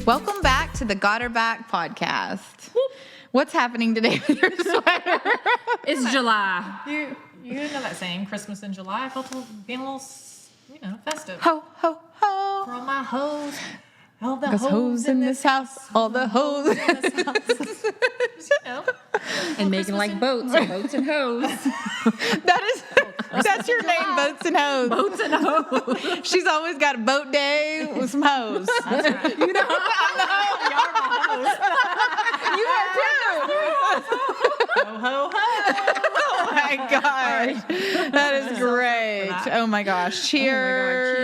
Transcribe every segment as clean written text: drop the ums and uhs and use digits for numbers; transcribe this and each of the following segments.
Welcome back to the Got Her Back podcast. What's happening today with your sweater? It's July. You know that saying, Christmas in July? I felt being a little, festive. Ho, ho, ho. For all my hoes. All the Because hoes in this house. All the hoes in this house. And making like boats and hoes. That's your name, Boats and Hoes. Boats and hoes. She's always got a boat day with some hoes. That's right. You know, You are too. Ho, ho, ho. Oh my gosh. That is great. Oh my gosh. Cheers.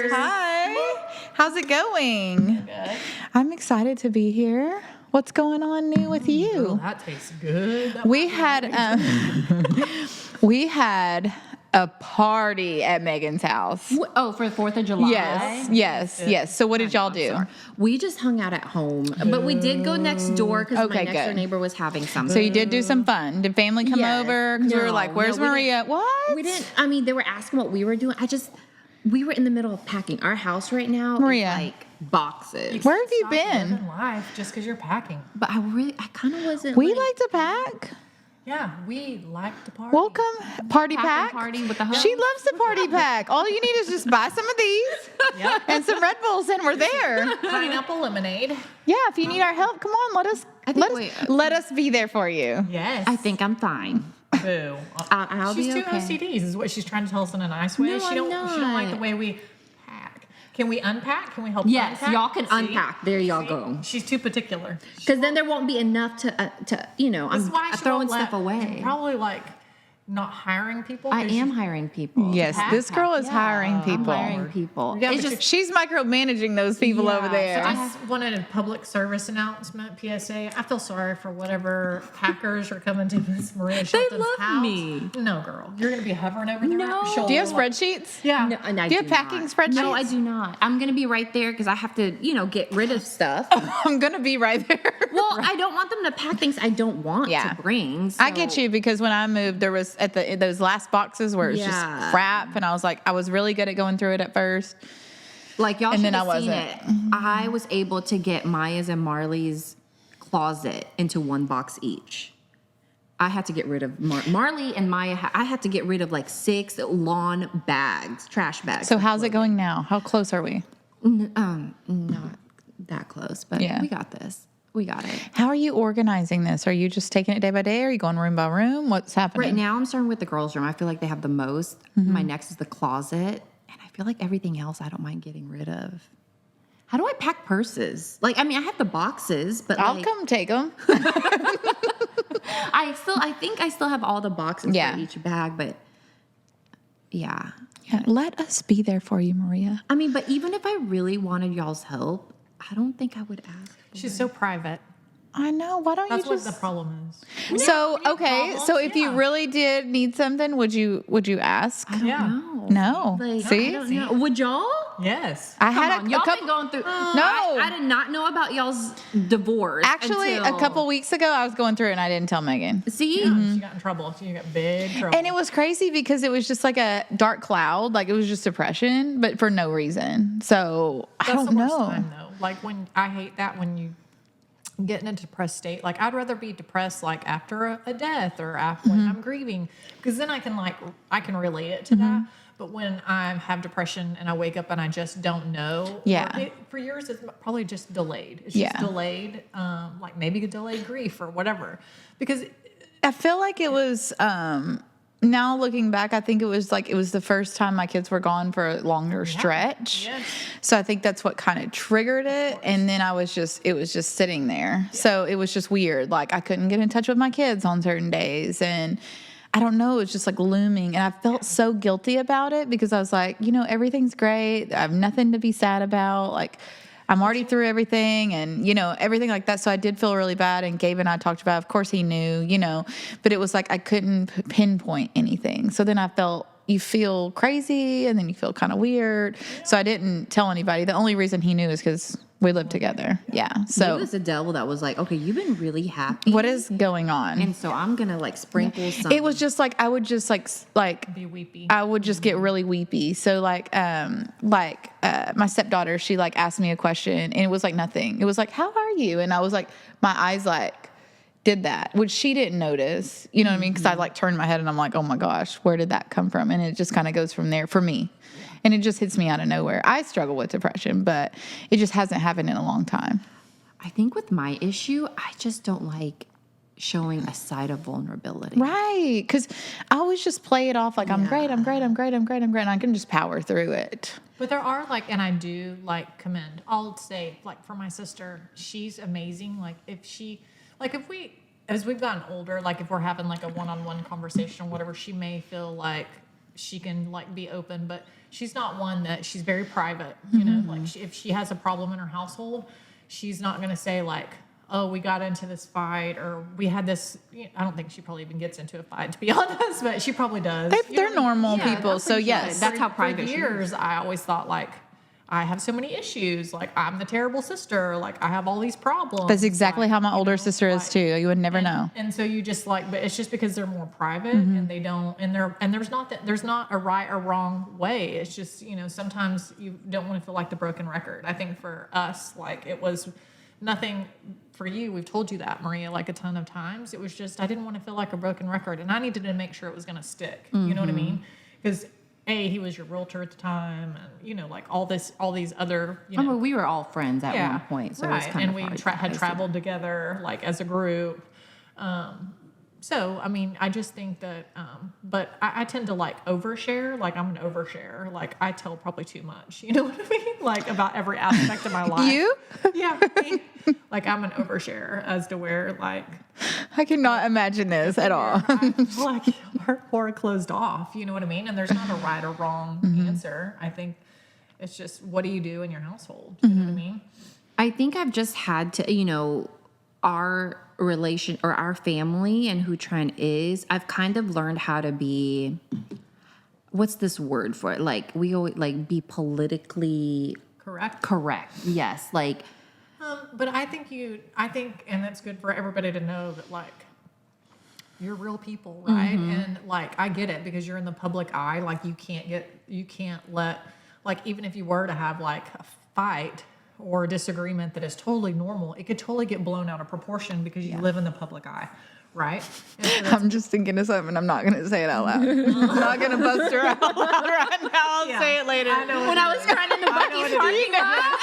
Cheers. Hi. How's it going? Good. I'm excited to be here. What's going on new with Oh, you? that tastes good. We had a party at Megan's house. oh, for the 4th of July? Yes. So what did y'all do? We just hung out at home, but we did go next door because Okay, my next door good. neighbor was having something. So you did do some fun. Did family come Yes. over? Because we were No, like, where's no, we Maria? What? We didn't. I mean, they were asking what we were doing. We were in the middle of packing. Our house right now Maria. is like boxes. Where have you Stop been? living life just because you're packing. But I kind of wasn't. We like to pack. Yeah, we like to party. Welcome, party Pack pack. and party with the host. She loves to party pack. All you need is just buy some of these Yep. and some Red Bulls, and we're there. Pineapple lemonade. Yeah, if you need our help, come on, let us be there for you. Yes. I think I'm fine. Boo. I'll she's be too okay. OCDs is what she's trying to tell us in a nice way. No, she don't like the not. way we pack. Can we unpack? Can we help Yes, unpack? y'all can See? unpack. There y'all go. She's too particular. Because then there won't be enough to That's why I'm she throwing won't let- stuff away. Probably not hiring people. I 'cause am she's- hiring people. Yes, Pack, this girl is Yeah, hiring I'm people. hiring people. Yeah, It's but just She's micromanaging those people Yeah, over there. so I just wanted a public service announcement, PSA. I feel sorry for whatever hackers are coming to Miss Maria Shelton's love house. me. No, girl. You're going to be hovering over there. No. She'll- Do you have spreadsheets? Yeah. No, and I Do you have packing not. spreadsheets? No, I do not. I'm gonna be right there because I have to, get rid of stuff. I'm going to be right there. Well, I don't want them to pack things I don't want Yeah. to bring. I get you, because when I moved, there was those last boxes where it was Yeah. just crap, and I was like, I was really good at going through it at first. Like y'all And should then have I seen wasn't. it. I was able to get Maya's and Marley's closet into one box each. I had to get rid of Marley and Maya. I had to get rid of like 6 lawn bags, trash bags. So how's it going now? How close are we? Not that close, but Yeah. we got this. We got it. How are you organizing this? Are you just taking it day by day? Are you going room by room? What's happening? Right now, I'm starting with the girls' room. I feel like they have the most. My next is the closet, and I feel like everything else I don't mind getting rid of. How do I pack purses? I have the boxes, but I'll come take them. I think I still have all the boxes Yeah. for each bag, but yeah. Yeah, let us be there for you, Maria. I mean, but even if I really wanted y'all's help, I don't think I would ask. She's so private. I know. Why don't That's you what just? the problem is. So okay. problems? So if you Yeah. really did need something, would you ask? I don't Yeah. know. No. Like, See? I don't know. Would y'all? Yes. I Come had on, a y'all couple. been going through. No. I did not know about y'all's divorce. Actually, until, a couple weeks ago, I was going through it and I didn't tell Megan. See, She got in trouble. She got big trouble. And it was crazy because it was just like a dark cloud, like it was just depression, but for no reason. So I That's don't the worst know. time, though. Like when I hate that when you get in a depressed state. Like I'd rather be depressed like after a death or after when I'm grieving, because then I can relate it to that. But when I have depression and I wake up and I just don't know, Yeah. or for yours it's probably just delayed. It's Yeah. just delayed, like maybe a delayed grief or whatever. Because I feel like it was, now looking back, I think it was the first time my kids were gone for a longer stretch. Yes. So I think that's what kind of triggered it. And then it was just sitting there. Yeah. So it was just weird. Like I couldn't get in touch with my kids on certain days. And I don't know, it was just like looming. And I felt so guilty about it because I was like, everything's great. I have nothing to be sad about. Like, I'm already through everything and, everything like that. So I did feel really bad. And Gabe and I talked about it. Of course he knew, but it was like I couldn't pinpoint anything. So then I felt you feel crazy and then you feel kind of weird. So I didn't tell anybody. The only reason he knew is because we lived together. Yeah. Maybe So it was the devil that was like, okay, you've been really happy. what is going on? And so I'm going to like sprinkle some. It was just like, I would just like Be weepy. I would just get really weepy. So my stepdaughter, she like asked me a question and it was like nothing. It was like, how are you? And I was like, my eyes like did that, which she didn't notice. You know what I mean? Because I like turned my head and I'm like, oh my gosh, where did that come from? And it just kind of goes from there for me. And it just hits me out of nowhere. I struggle with depression, but it just hasn't happened in a long time. I think with my issue, I just don't like showing a side of vulnerability. Right. Because I always just play it off like I'm great, I'm great, I'm great, I'm great, I'm great. And I can just power through it. But there are like, and I do like commend, I'll say like for my sister, she's amazing. Like as we've gotten older, like if we're having like a one-on-one conversation or whatever, she may feel like she can like be open, but she's not one that she's very private, you know, like if she has a problem in her household, she's not going to say like, oh, we got into this fight or we had this, I don't think she probably even gets into a fight to be honest, but she probably does. They're normal people. So yes, That's how private For she years, I always thought like, I have so many issues. Like I'm the terrible sister. Like I have all these problems. that's exactly like, how my you older know, sister is like- too. You would never know. And so you just like, but it's just because they're more private and they don't, and there's not a right or wrong way. It's just, you know, sometimes you don't want to feel like the broken record. I think for us, like it was nothing for you. We've told you that, Maria, like a ton of times. It was just, I didn't want to feel like a broken record and I needed to make sure it was going to stick. You know what I mean? Because he was your realtor at the time and, you know, like all these other, you know. I mean, we were all friends at one point, so it was kind and of we hard. had traveled together like as a group. So I mean, I just think that, but I tend to like overshare. Like I'm an oversharer. Like I tell probably too much. You know what I mean? Like about every aspect of my life. You? Yeah. Me. Like I'm an oversharer as to where like I cannot imagine this at all. I'm like or closed off. You know what I mean? And there's not a right or wrong answer. I think it's just what do you do in your household? You know what I mean? I think I've just had to, you know, our relation or our family and who Trent is, I've kind of learned how to be, what's this word for it? Like we always like be politically Correct. Yes. Like, But I think, and that's good for everybody to know that like you're real people, right? And like I get it because you're in the public eye. Like you can't let, like even if you were to have like a fight or a disagreement that is totally normal, it could totally get blown out of proportion because you live in the public eye, right? And so I'm just thinking of something. I'm not going to say it out loud. I'm not going to bust her out loud right now. I'll say it later. I know when I was trying in the Buc-ee's parking lot.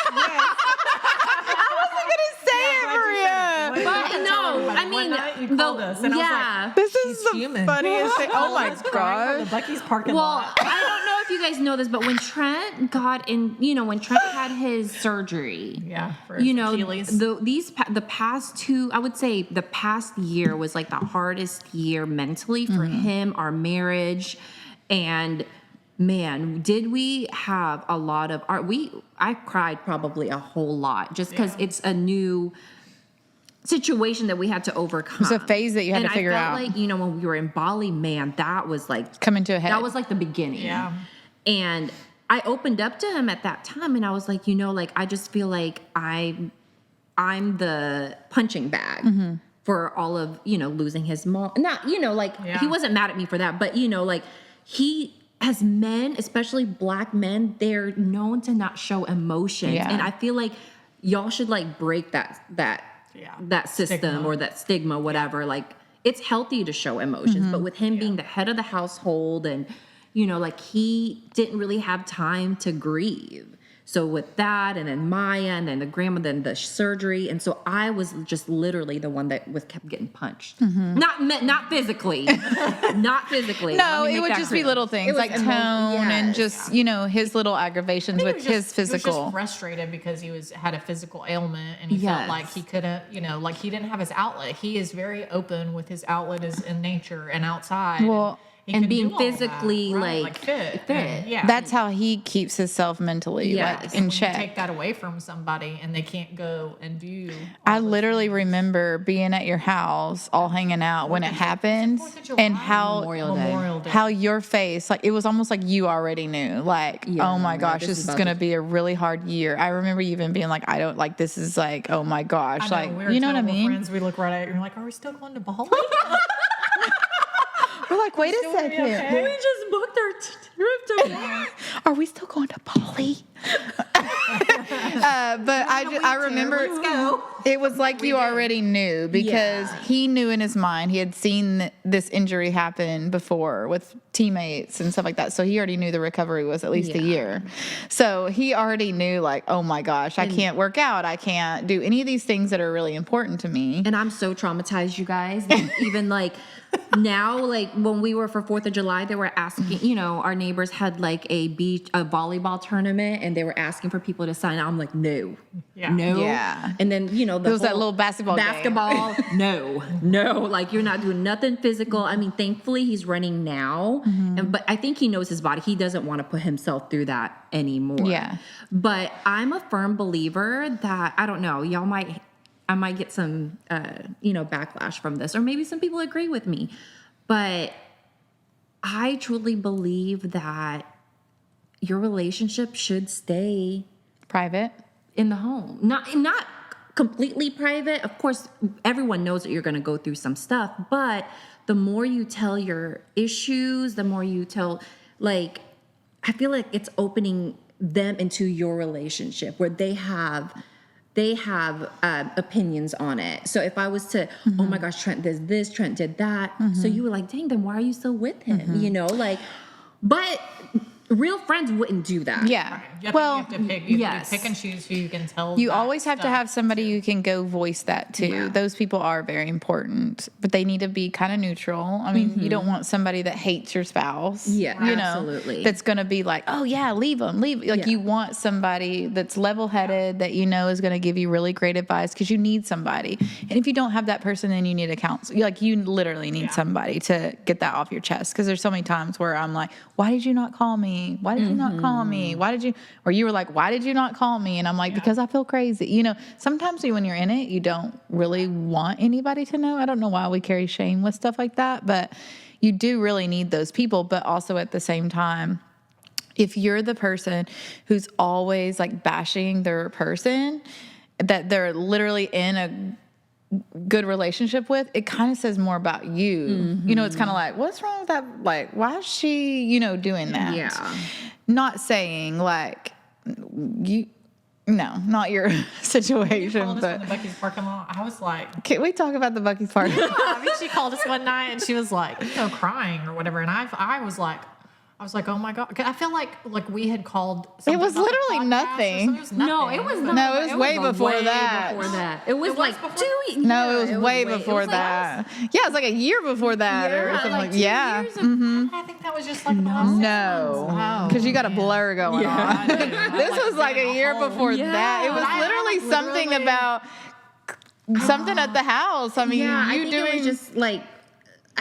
I wasn't going to say it, Maria. But no, I mean, you called us, and I was yeah. This is She's the human. funniest thing. Oh my like, gosh. the Buc-ee's parking Well, lot. I don't know if you guys know this, but when Trent got in, you know, when Trent had his surgery, Yeah, for you know, Achilles. the past two, I would say the past year was like the hardest year mentally for him, our marriage, and man, did we have a lot of I cried probably a whole lot just because Yeah. it's a new situation that we had to overcome. It was a phase that you had And to figure I felt out. like, you know, when we were in Bali, man, that was like Coming to a head. that was like the beginning. Yeah. And I opened up to him at that time and I was like, you know, like I just feel like I'm the punching bag for all of, you know, losing his mom. Not, you know, like Yeah. he wasn't mad at me for that, but you know, like as men, especially black men, they're known to not show emotions. Yeah. And I feel like y'all should like break that system Stigma. or that stigma, whatever. Like it's healthy to show emotions, but with him being the head of the household and, you know, like he didn't really have time to grieve. So with that, and then Maya, and then the grandma, then the surgery, and so I was just literally the one that kept getting punched. Not physically, not physically. No, Let me it make would that just be clear. little It thing was like tone and yes. just, you know, his little aggravations with He was his just- He was physical. just frustrated because he had a physical ailment and he felt Yes. like he couldn't, you know, like he didn't have his outlet. He is very open with his outlet is in nature and outside. Well- he and can being do all that, physically right, like fit. fit. And, yeah. That's how he keeps himself mentally Yes. like And in when check. you take that away from somebody and they can't go and do. I literally remember being at your house, all hanging out when it happened, Fourth of July? and how Memorial Day. how your face, like it was almost like you already knew, like, Yeah, oh my gosh, this this is is about gonna to- be a really hard year. I remember you even being like, I don't like this is like, oh my gosh, I know, like we were you know what I terrible mean? Friends, we look right at you and we're like, are we still going to Bali? We're like, wait a still gonna be second, okay? We just booked our trip to are we still going to Bali? But I remember Let's go. it was like you already knew because Yeah. he knew in his mind he had seen this injury happen before with teammates and stuff like that. So he already knew the recovery was at least a Yeah. year. So he already knew like, oh my gosh, I can't work out. I can't do any of these things that are really important to me. And I'm so traumatized, you guys. Like, even like now, like when we were for 4th of July, they were asking, you know, our neighbors had like a volleyball tournament and they were asking for people to sign up. I'm like, no, Yeah. no. Yeah. And then, you know, It was that little basketball game. no, like you're not doing nothing physical. I mean, thankfully he's running now, but I think he knows his body. He doesn't want to put himself through that anymore. Yeah. But I'm a firm believer that, I don't know, I might get some, backlash from this, or maybe some people agree with me, but I truly believe that your relationship should stay Private. in the home, not completely private. Of course, everyone knows that you're going to go through some stuff, but the more you tell your issues, the more you tell, like, I feel like it's opening them into your relationship where they have opinions on it. So if I was to, oh my gosh, Trent did this, Trent did that. So you were like, dang, then why are you still with him? You know, like, but real friends wouldn't do that. Yeah. You have Well, to pick, yes. you pick and choose who you can tell. you that always have to stuff have somebody you can go voice that to. Yeah. Those people are very important, but they need to be kind of neutral. I mean, you don't want somebody that hates your spouse. Yeah, you know, absolutely. that's going to be like, oh yeah, leave them, leave. Like Yeah. you want somebody that's level-headed that you know is going to give you really great advice because you need somebody. And if you don't have that person, then you need a counselor. Like you literally need somebody to get that off your chest. Because there's so many times where I'm like, why did you not call me? Why did you not call me? Why did you? Or you were like, why did you not call me? And I'm like, because I feel crazy. You know, sometimes when you're in it, you don't really want anybody to know. I don't know why we carry shame with stuff like that, but you do really need those people. But also at the same time, if you're the person who's always like bashing their person that they're literally in a good relationship with, it kind of says more about you. You know, it's kind of like, what's wrong with that? Like, why is she, you know, doing that? Yeah. Not saying like not your situation, called us but from the Buc-ee's parking lot. I was like, can we talk about the Buc-ee's party? I mean, she called us one night and she was like, crying or whatever. And I was like, oh my God. 'Cause I feel like we had called. It was something about the literally podcast or nothing. something. It was nothing. No, it was not. No, it was way before way that. Before that. It was was like before- 2 years. No, it was way it before was like that. Yeah, it was like a year before that or something like 2 yeah. years. I think that was just like the last 6 months. No, Wow. because you got a blur going on. I do. I This was like been a in year hole. before Yeah. that. It was I literally like something literally- about something at the house. I mean, Yeah, I you think doing it was just like.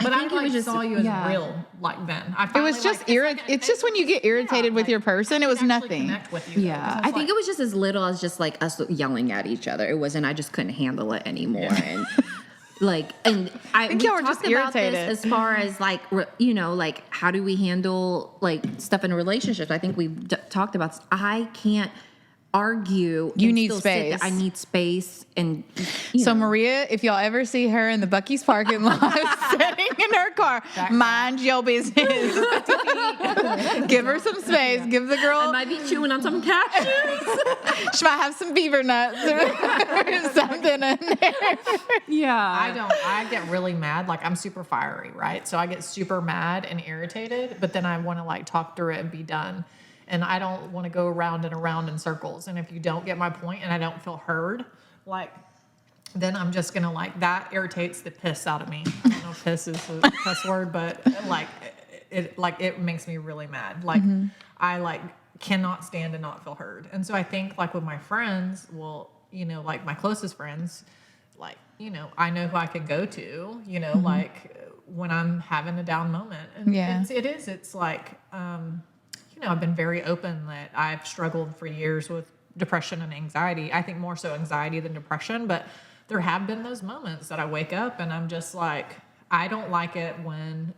But I think it was just saw you as yeah. real like then. I it was finally, just it's just when you get irritated with your person, it was nothing. Connect with you, Yeah, I think it was just as little as just like us yelling at each other. It wasn't. I just couldn't handle it anymore, and I think we y'all were just talked about irritated. this as far as like like how do we handle like stuff in relationships. I think we've talked about. I can't argue. You and need still sit there. space. I need space, and So Maria, if y'all ever see her in the Buc-ee's parking lot sitting in her car, mind your business. Give her some space. Give the I girl. might be chewing on some cashews. She might have some beaver nuts or something in there. Yeah, I get really mad. Like I'm super fiery, right? So I get super mad and irritated, but then I want to like talk through it and be done. And I don't want to go around and around in circles. And if you don't get my point and I don't feel heard, like, then I'm just going to like, that irritates the piss out of me. I don't know if piss is a cuss word, but like, it makes me really mad. Like, I like cannot stand to not feel heard. And so I think like with my friends, well, like my closest friends, like, I know who I can go to, like when I'm having a down moment. And Yeah. it's like, I've been very open that I've struggled for years with depression and anxiety. I think more so anxiety than depression, but there have been those moments that I wake up and I'm just like, I don't like it when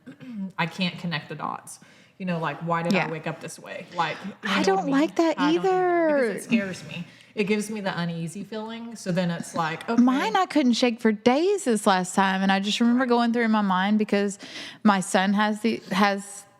I can't connect the dots. Like, why did I wake up this way? Like, I don't like that I don't either. because it scares me. It gives me the uneasy feeling. So then it's like, okay. Mine, I couldn't shake for days this last time. And I just remember going through in my mind because my son has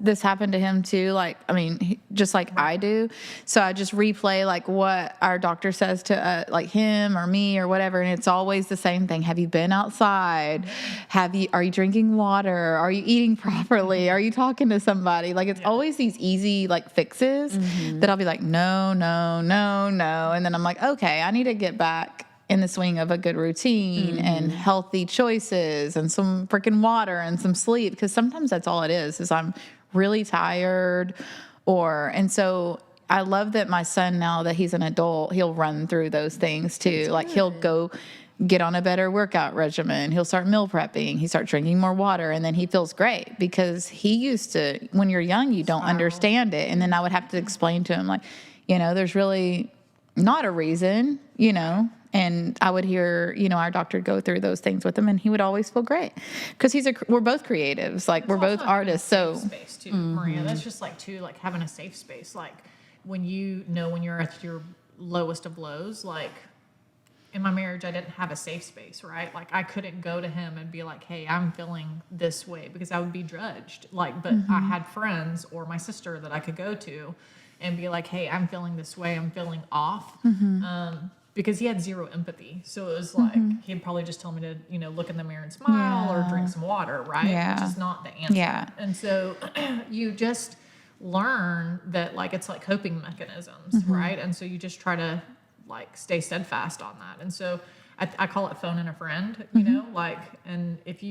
this happen to him too. Like, I mean, just like I do. So I just replay like what our doctor says to like him or me or whatever. And it's always the same thing. Have you been outside? Are you drinking water? Are you eating properly? Are you talking to somebody? Like, it's always these easy like fixes that I'll be like, no, no, no, no. And then I'm like, okay, I need to get back in the swing of a good routine and healthy choices and some freaking water and some sleep. Because sometimes that's all it is I'm really tired and so I love that my son, now that he's an adult, he'll run through those things too. Like he'll go get on a better workout regimen. He'll start meal prepping. He starts drinking more water, and then he feels great because he used to, when you're young, you don't understand it. And then I would have to explain to him like, there's really not a reason, and I would hear, our doctor go through those things with him, and he would always feel great because we're both creatives, like we're both artists. So space too, Maria. That's just like having a safe space. Like when when you're at your lowest of lows, like in my marriage, I didn't have a safe space, right? Like I couldn't go to him and be like, hey, I'm feeling this way, because I would be judged. Like, but I had friends or my sister that I could go to and be like, hey, I'm feeling this way. I'm feeling off. Because he had zero empathy. So it was like, he'd probably just tell me to, look in the mirror and smile or drink some water, right? Yeah. Which is not the answer. Yeah. And so you just learn that like, it's like coping mechanisms, right? And so you just try to like stay steadfast on that. And so I call it phoning a friend, like, and if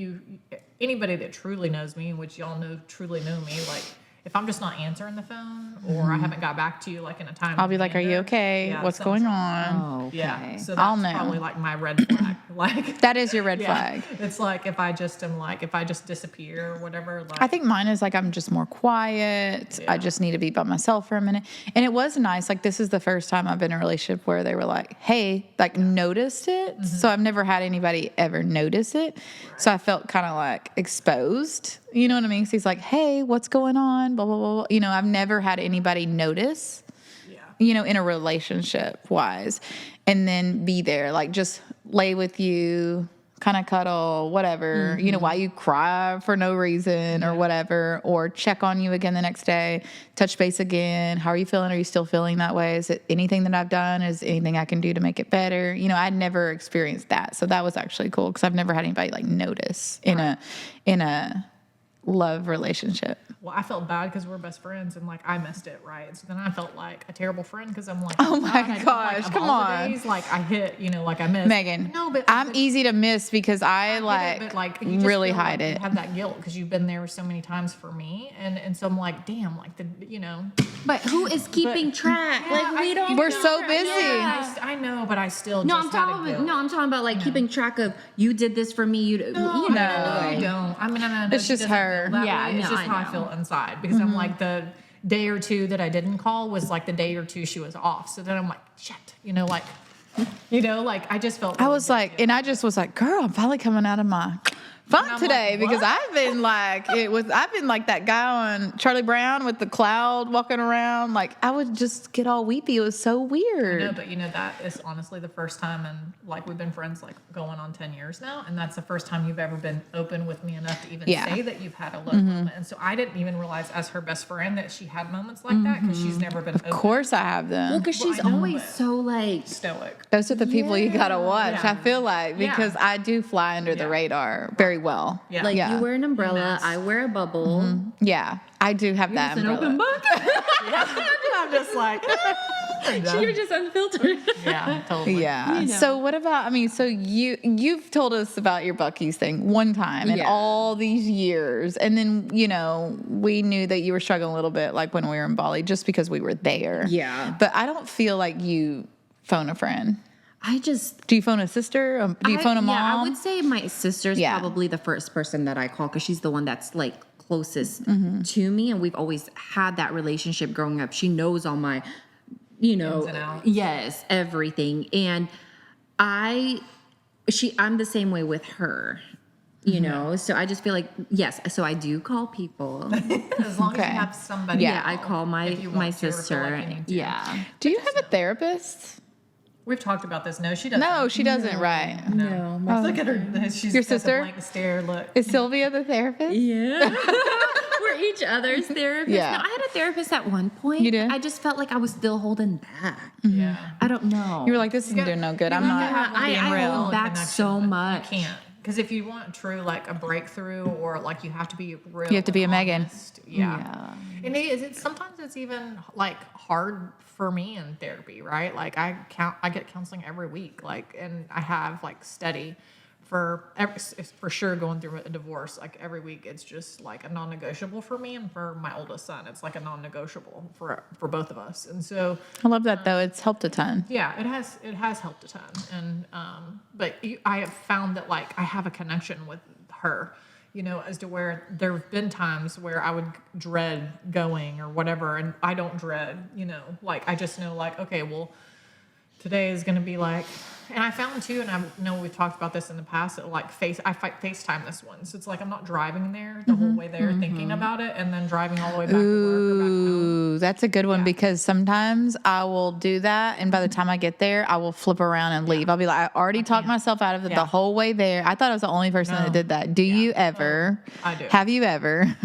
anybody that truly knows me, which y'all truly know me, like, if I'm just not answering the phone or I haven't got back to you like in a time, I'll be like, are you okay? Yeah, what's going on? Oh, okay. Yeah. So I'll that's know. probably like my red flag. Like That is your red flag. It's like if I just disappear or whatever. Like I think mine is like, I'm just more quiet. I just need to be by myself for a minute. And it was nice. Like, this is the first time I've been in a relationship where they were like, hey, like noticed it. So I've never had anybody ever notice it. So I felt kind of like exposed. You know what I mean? So he's like, hey, what's going on? Blah, blah, blah, blah. I've never had anybody notice, in a relationship wise, and then be there, like just lay with you, kind of cuddle, whatever, while you cry for no reason or whatever, or check on you again the next day, touch base again. How are you feeling? Are you still feeling that way? Is it anything that I've done? Is anything I can do to make it better? I'd never experienced that. So that was actually cool because I've never had anybody like notice in a love relationship. Well, I felt bad because we're best friends and like I missed it, right? So then I felt like a terrible friend because I'm like, oh my God, gosh, come on. Like I hit, like I missed. Megan, no, but I'm easy to miss because I you just really feel hide like it. You have that guilt because you've been there so many times for me, and so I'm like, damn, like But who is keeping track? Yeah, like we don't. We're so busy. Yeah, I know, but I still No, just I'm talking about like keeping track of you did this for me. No, you don't. I mean, I know It's just her. It's just how I feel inside because I'm like the day or two that I didn't call was like the day or two she was off. So then I'm like, shit, like I just felt. I was like, and I just was like, girl, I'm finally coming out of my funk today like, because I've been like that guy on Charlie Brown with the cloud walking around. Like I would just get all weepy. It was so weird. No, but that is honestly the first time, and like we've been friends like going on 10 years now, and that's the first time you've ever been open with me enough to even say that you've had a low moment. And so I didn't even realize as her best friend that she had moments like that because she's never been. Of course I have them. Well, because she's always so like stoic. Those are the people you gotta watch. Yeah. I feel like because I do fly under the radar very well. Yeah. like Yeah. you wear an umbrella, I wear a bubble. Yeah, I do have that It's an umbrella. open book. I'm just like, You're just unfiltered. yeah, totally. Yeah. So what about? So you've told us about your Buc-ee's thing one time in all these years, and then we knew that you were struggling a little bit, like when we were in Bali, just because we were there. Yeah. But I don't feel like you phone a friend. Do you phone a sister? Do you phone a mom? Yeah, I would say my sister's Yeah. probably the first person that I call because she's the one that's like closest Mm-hmm. to me, and we've always had that relationship growing up. She knows all my, Ins and outs. yes, everything, and I'm the same way with her. So I just feel like, yes, so I do call people. As long as Okay. you have somebody. Yeah, I call my if you want to or feel sister. like you need to. Yeah. Do you have a therapist? We've talked about this. No, she doesn't. No, she doesn't. Right. No. Look at her. She's Your got the sister? blank stare. Look. Is Sylvia the therapist? Yeah. We're each other's therapists. Yeah. No, I had a therapist at one point. You did? I just felt like I was still holding back. Yeah. I don't know. You were like, this isn't doing no good. I'm not I being real. hold back so much. You can't. Because if you want true, like a breakthrough, or like you have to be real, You have to be a Megan. honest, yeah. And sometimes it's even like hard for me in therapy, right? Like I get counseling every week, like, and I have like steady for sure going through a divorce. Like every week, it's just like a non-negotiable for me, and for my oldest son, it's like a non-negotiable for both of us. And so I love that though. It's helped a ton. yeah, it has helped a ton, and but I have found that like I have a connection with her, as to where there have been times where I would dread going or whatever, and I don't dread, like I just know like, okay, well, today is going to be like, and I found too, and I know we've talked about this in the past, that like FaceTime this one, so it's like I'm not driving there the whole way there thinking about it, and then driving all the way back to work or back home. Ooh, that's a good one because sometimes I will do that, and by the time I get there, I will flip around and leave. I'll be like, I already talked myself out of it the whole way there. I thought I was the only person that did that. Do you ever? I do. Have you ever?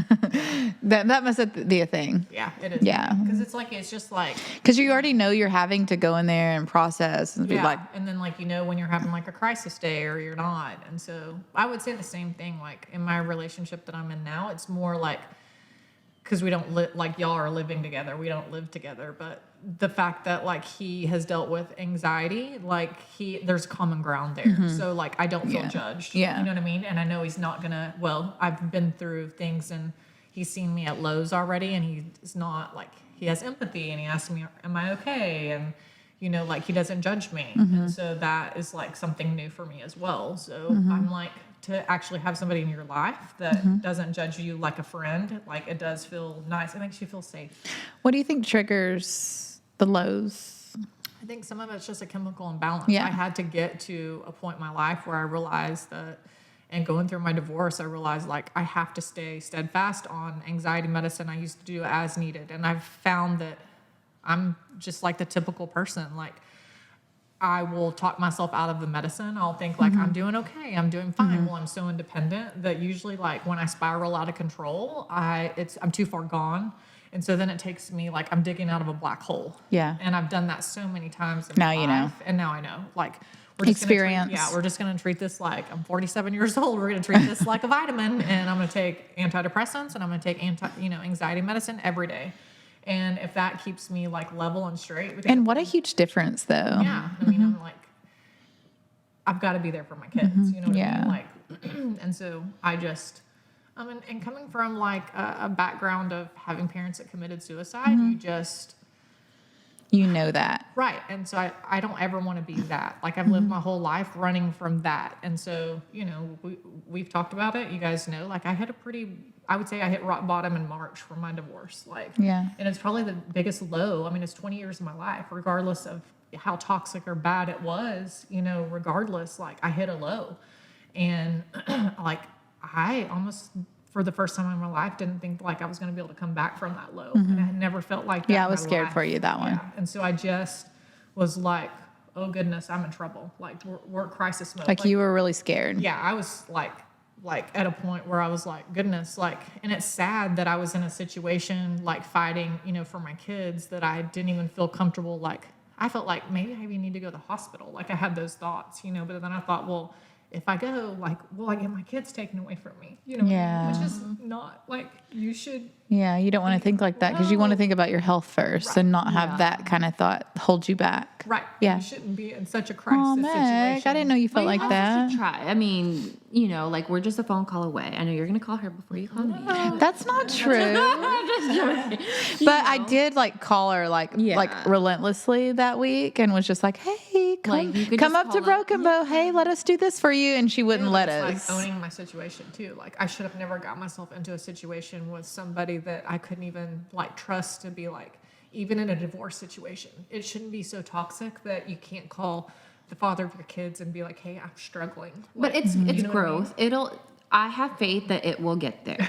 that must be a thing. Yeah, it is. Yeah. Because it's just like, Because you already know you're having to go in there and process and be like, and then like when you're having like a crisis day or you're not, and so I would say the same thing. Like in my relationship that I'm in now, it's more like because we don't live like y'all are living together. We don't live together, but the fact that like he has dealt with anxiety, like there's common ground there. So like I don't feel judged. Yeah. You know what I mean? And I know he's not gonna. Well, I've been through things and he's seen me at lows already, and he's not like he has empathy, and he asks me, "Am I okay?" And like he doesn't judge me. And so that is like something new for me as well. So I'm like, to actually have somebody in your life that doesn't judge you like a friend, like it does feel nice. It makes you feel safe. what do you think triggers the lows? I think some of it's just a chemical imbalance. Yeah. I had to get to a point in my life where I realized that, and going through my divorce, I realized like I have to stay steadfast on anxiety medicine. I used to do as needed. And I've found that I'm just like the typical person. Like I will talk myself out of the medicine. I'll think like I'm doing okay. I'm doing fine. Well, I'm so independent that usually like when I spiral out of control, I'm too far gone. And so then it takes me like I'm digging out of a black hole. Yeah. And I've done that so many times in Now my you know. life. And now I know. Like we're just Experience. we're just going to treat this like I'm 47 years old. We're going to treat this like a vitamin, and I'm going to take antidepressants, and I'm going to take anxiety medicine every day. And if that keeps me like level and straight. And what a huge difference though. Yeah. I mean, I'm like, I've got to be there for my kids. You know what I mean? Like, and so I just, and coming from like a background of having parents that committed suicide, you just, You know that. right. And so I don't ever want to be that. Like I've lived my whole life running from that. And so, we've talked about it. You guys know, like I would say I hit rock bottom in March for my divorce. Like, Yeah. and it's probably the biggest low. I mean, it's 20 years of my life, regardless of how toxic or bad it was, regardless, like I hit a low. And like, I almost, for the first time in my life, didn't think like I was going to be able to come back from that low. And I had never felt like that. Yeah, I in was my scared life. for you, that one. Yeah. And so I just was like, oh goodness, I'm in trouble. Like we're crisis mode. Like you were really scared. Yeah, I was like at a point where I was like, goodness, like, and it's sad that I was in a situation like fighting, for my kids that I didn't even feel comfortable. Like I felt like maybe I even need to go to the hospital. Like I had those thoughts, but then I thought, well, if I go, like, will I get my kids taken away from me? Yeah. Which is not like you should. Yeah, you don't want to think like that because you want to think about your health first Right. and not have that kind of thought hold you back. Right. Yeah. You shouldn't be in such a crisis Oh, Meg, situation. I didn't know you felt But like you also that. should try. I mean, like we're just a phone call away. I know you're going to call her before you call me. That's not true. I'm just joking. But I did like call her like Yeah. relentlessly that week and was just like, hey, Like, you could come just up to call up. Broken Bow. Hey, let us do this for you. And she wouldn't let It's us. like owning my situation too. Like I should have never got myself into a situation with somebody that I couldn't even like trust to be like, even in a divorce situation, it shouldn't be so toxic that you can't call the father of your kids and be like, hey, I'm struggling. But Like, it's you know what I growth. mean? I have faith that it will get there.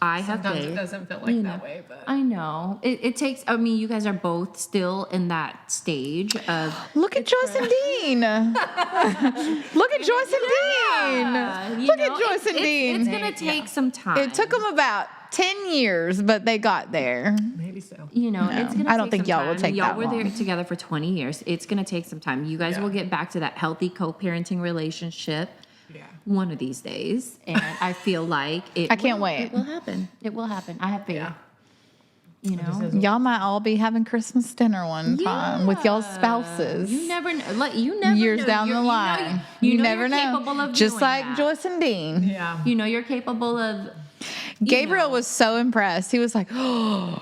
I have Sometimes faith. it doesn't feel like you that know. way, but I know. It takes, I mean, you guys are both still in that stage of. Look at Joyce and Dean. Look at Joyce and Dean. Look at Joyce and Dean. It's going to take some time. It took them about 10 years, but they got there. maybe so. You know, it's gonna. I don't take think some y'all will time. take Y'all that were there long. together for 20 years. It's gonna take some time. You guys Yeah. will get back to that healthy co-parenting relationship Yeah. one of these days, and I feel like it. I can't wait. It will happen. It will happen. I have faith. Yeah. You know. Y'all might all be having Christmas dinner one time with y'all's spouses. You never know. Like, you never years know. down the line. You never you're know. capable of Just doing like that. Joyce and Dean. Yeah. You know you're capable of. Gabriel was so impressed. He was like, oh,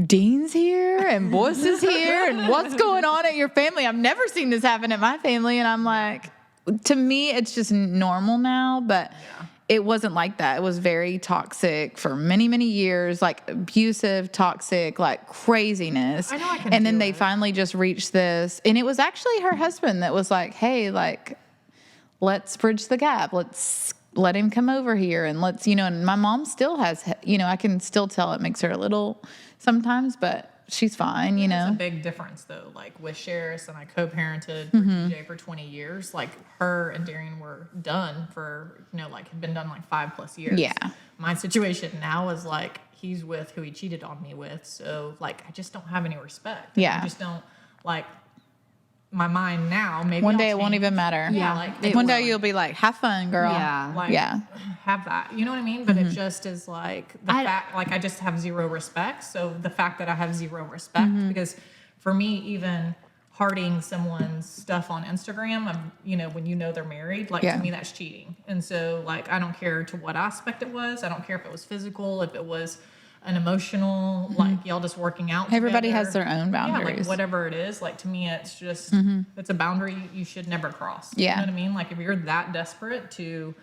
Dean's here and Boyce is here. And what's going on at your family? I've never seen this happen at my family. And I'm like, to me, it's just normal now. But it wasn't like that. It was very toxic for many, many years, like abusive, toxic, like craziness. I know I can and then feel they it. finally just reached this. And it was actually her husband that was like, hey, like, let's bridge the gap. Let's let him come over here and let's, and my mom still has, I can still tell it makes her a little sometimes, but she's fine, It's a big difference though. Like with Sheris and I co-parented for DJ for 20 years. Like her and Darian were done for, like had been done like 5+ years. Yeah. My situation now is like he's with who he cheated on me with. So like I just don't have any respect. Yeah. I just don't like my mind now. Maybe One I'll day it won't change. even matter. Yeah, like One day you'll be like, have fun, girl. Yeah. like Yeah. have that, you know what I mean? But it just is like the fact, like I just have zero respect. So the fact that I have zero respect, because for me, even hearting someone's stuff on Instagram, when they're married, like Yeah. to me that's cheating. And so like I don't care to what aspect it was. I don't care if it was physical, if it was an emotional, like y'all just working out. Everybody together. has their own Yeah, boundaries. like whatever it is, like to me, it's just it's a boundary you should never cross. Yeah. You know what I mean? Like if you're that desperate to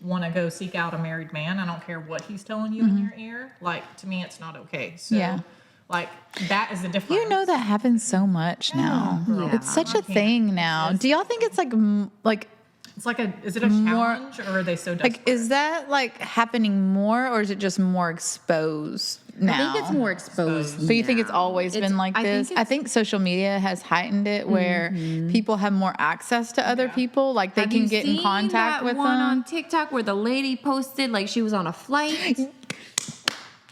want to go seek out a married man, I don't care what he's telling you in your ear. Like to me, it's not okay. So, Yeah. like that is the difference. You know that happens so much now. girl. It's such I a can't. thing now. Do y'all think it's like It's like is it a more- challenge or are they so desperate? like is that like happening more or is it just more exposed now? I think it's more exposed. So you think it's now. always been like I think this? I it's- think social media has heightened it where people have more access to other people. Like they Have can you get in seen contact that with one them. on TikTok where the lady posted like she was on a flight.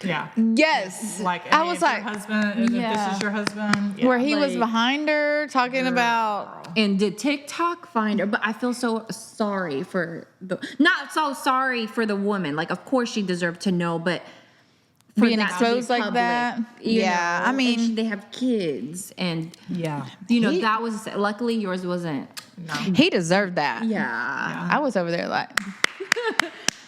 yeah. Yes. Like I hey, was if your like, husband, if Yeah. this is your husband, yeah. where he was like- behind her talking about. And did TikTok find her? But I feel so sorry for not so sorry for the woman. Like, of course she deserved to know, but for Being that to be exposed like public, that? you Yeah, know, I mean- and they have kids, and yeah. that was luckily yours wasn't. He deserved that. Yeah, I was over there like,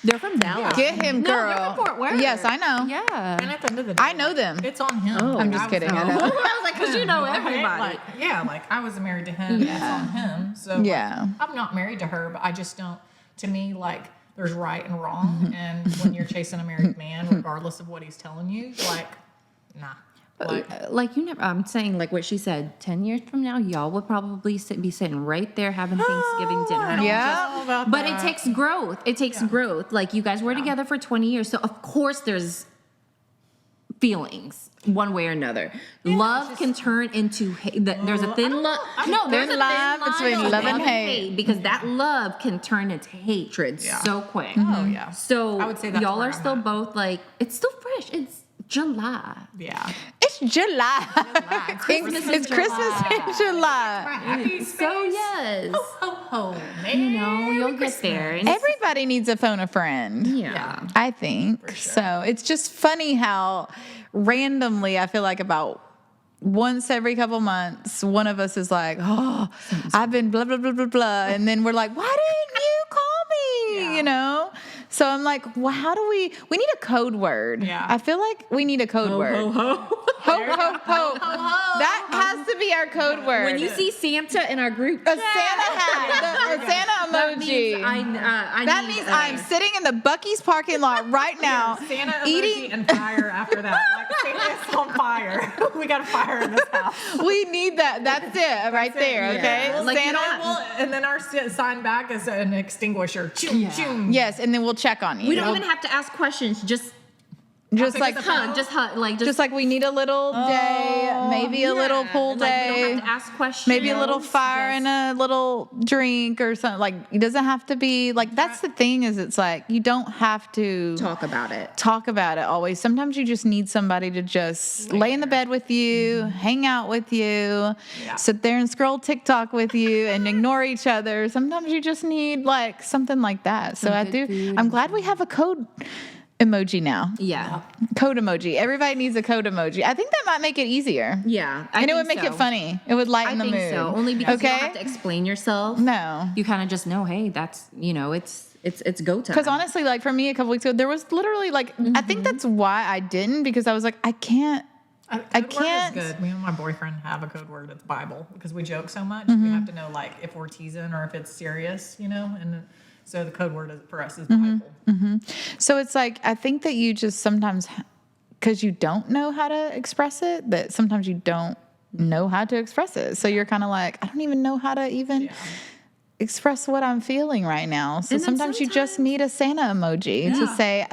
they're from Dallas. get him, No, girl. they're from Fort Worth. Yes, I know. Yeah. And at the end of the day, I know them. It's on him. I'm just kidding. I know. I was like, because you know Right? everybody. Like, yeah, like I was married to him. It's on him. So Yeah. like, I'm not married to her, but I just don't. To me, like there's right and wrong, and when you're chasing a married man, regardless of what he's telling you, like, nah. Like you never. I'm saying like what she said. 10 years from now, y'all would probably be sitting right there having Thanksgiving dinner. Yeah. All about But it that. takes growth. It takes growth. Like you guys were together for 20 years, so of course there's feelings one way or another. Love can turn into hate. There's a thin line. No, there's a thin line line between love and hate. because that love can turn into hatred so quick. Oh yeah. So I would say that's y'all where are I'm still at. both like it's still fresh. It's July. Yeah. It's July. Christmas It's in Christmas in July. Happy So yes, Ho ho, man. you know you'll get there. And Everybody needs a phone a friend. yeah. I think so. It's just funny how randomly I feel like about once every couple months, one of us is like, "Oh, I've been blah blah blah blah blah," and then we're like, "Why didn't you call me?" Yeah. You know. So I'm like, well, how do we need a code word. Yeah. I feel like we need a code word. Ho ho. Ho, ho, ho. That has to be our code word. When you see Santa in our group a chat, Santa hat, a Santa that emoji. means I'm sitting in the Buc-ee's parking lot right now, Santa emoji eating. and fire after that. Like Santa's on fire. We got a fire in this house. We need that. That's it right there. yeah. Okay, Well, like, you Santa. know, And then our sign back is an extinguisher. Choom, Yeah. choom. Yes, and then we'll check on you. we don't even have to ask questions. Just like hug. Just hug. Like just like we need a little day, maybe a little pool Like, we day. don't have to ask questions. Maybe a little fire and a little drink or something. Like, it doesn't have to be like, that's the thing is it's like, you don't have to talk about it. always. Sometimes you just need somebody to just lay in the bed with you, hang out with you, sit there and scroll TikTok with you and ignore each other. Sometimes you just need like something like that. So I'm glad we have a code emoji now. Yeah. Code emoji. Everybody needs a code emoji. I think that might make it easier. Yeah. And it would make it funny. It would lighten the mood. I think so. Only because you don't have to explain yourself. No. You kind of just know, hey, that's, it's go time. Because honestly, like for me a couple weeks ago, there was literally like, I think that's why I didn't, because I was like, I can't. I can't- Word is good. Me and my boyfriend have a code word. It's Bible because we joke so much. Mm-hmm. We have to know like if we're teasing or if it's serious, and so the code word for us is Bible. So it's like, I think that you just sometimes, because you don't know how to express it, that sometimes you don't know how to express it. So you're kind of like, I don't even know how to even express what I'm feeling right now. So And then sometimes you just need a Santa emoji to say,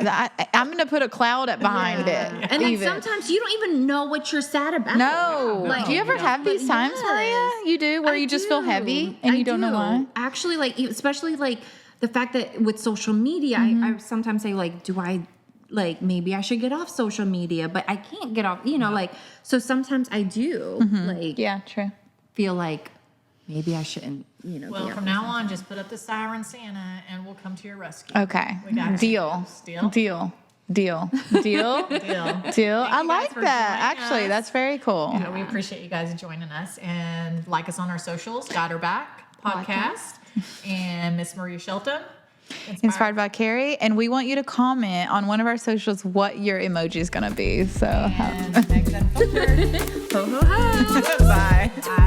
I'm going to put a cloud up behind it. And then even. sometimes you don't even know what you're sad about. No. Like, Do you ever have these times, Maria? You do, where you just feel heavy and you don't know why? Actually, like, especially like the fact that with social media, I sometimes say like, maybe I should get off social media, but I can't get off, like, so sometimes I do like Yeah, true. feel like maybe I shouldn't, Well, be from up. now on, just put up the siren Santa, and we'll come to your rescue. Okay. We got Deal. you. Deal. Deal. Deal. Deal. Deal. Deal. I you guys like for that. joining Actually, us. that's very cool. Yeah, we appreciate you guys joining us, and like us on our socials. Got Her Back podcast, and Miss Maria Shelton. Inspired by Carrie. And we want you to comment on one of our socials what your emoji is going to be. So, And Megs and Filter. Ho ho ho. bye. Bye.